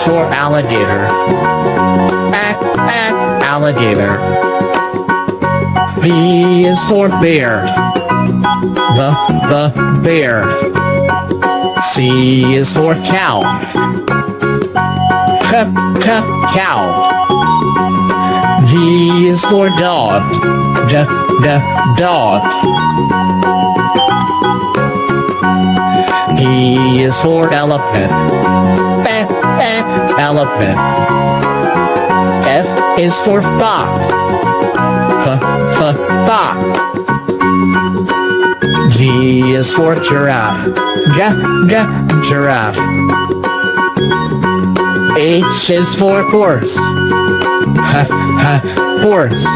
is for alligator. Alligator. B is for bear. The bear. C is for cow. Cow. D is for dog. Dog. E is for elephant. Elephant. F is for fox. Fox. G is for giraffe. Giraffe. H is for horse. Horse.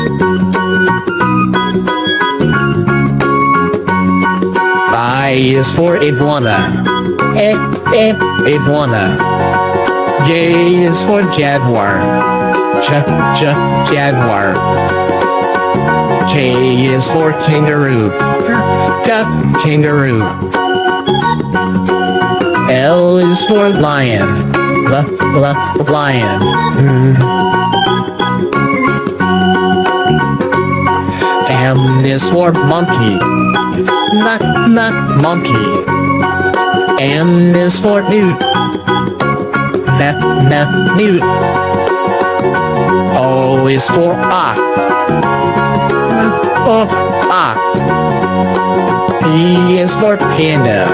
I is for iguana. Iguana. J is for jaguar. Jaguar. K is for kangaroo. Kangaroo. L is for lion. Lion. M is for monkey. Not monkey. N is for newt. Newt. O is for ox. Ox. P is for panda.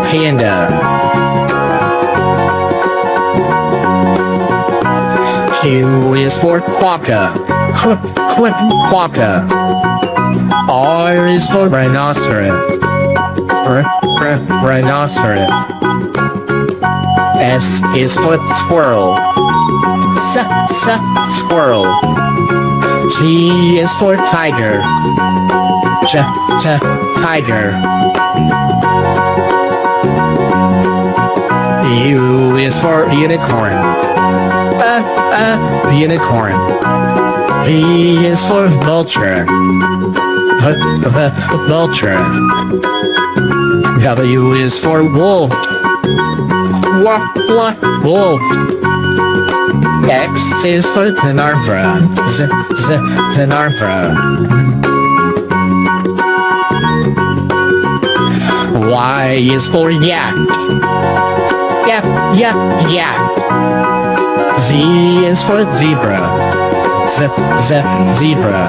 Panda. Q is for quokka. Quokka. R is for rhinoceros. Rhinoceros. S is for squirrel. Squirrel. T is for tiger. Tiger. U is for unicorn. Unicorn. V is for vulture. Vulture. W is for wolf. Wolf. X is for Xenarthra. Xenarthra. Y is for yak. Yak. Z is for zebra. Zebra.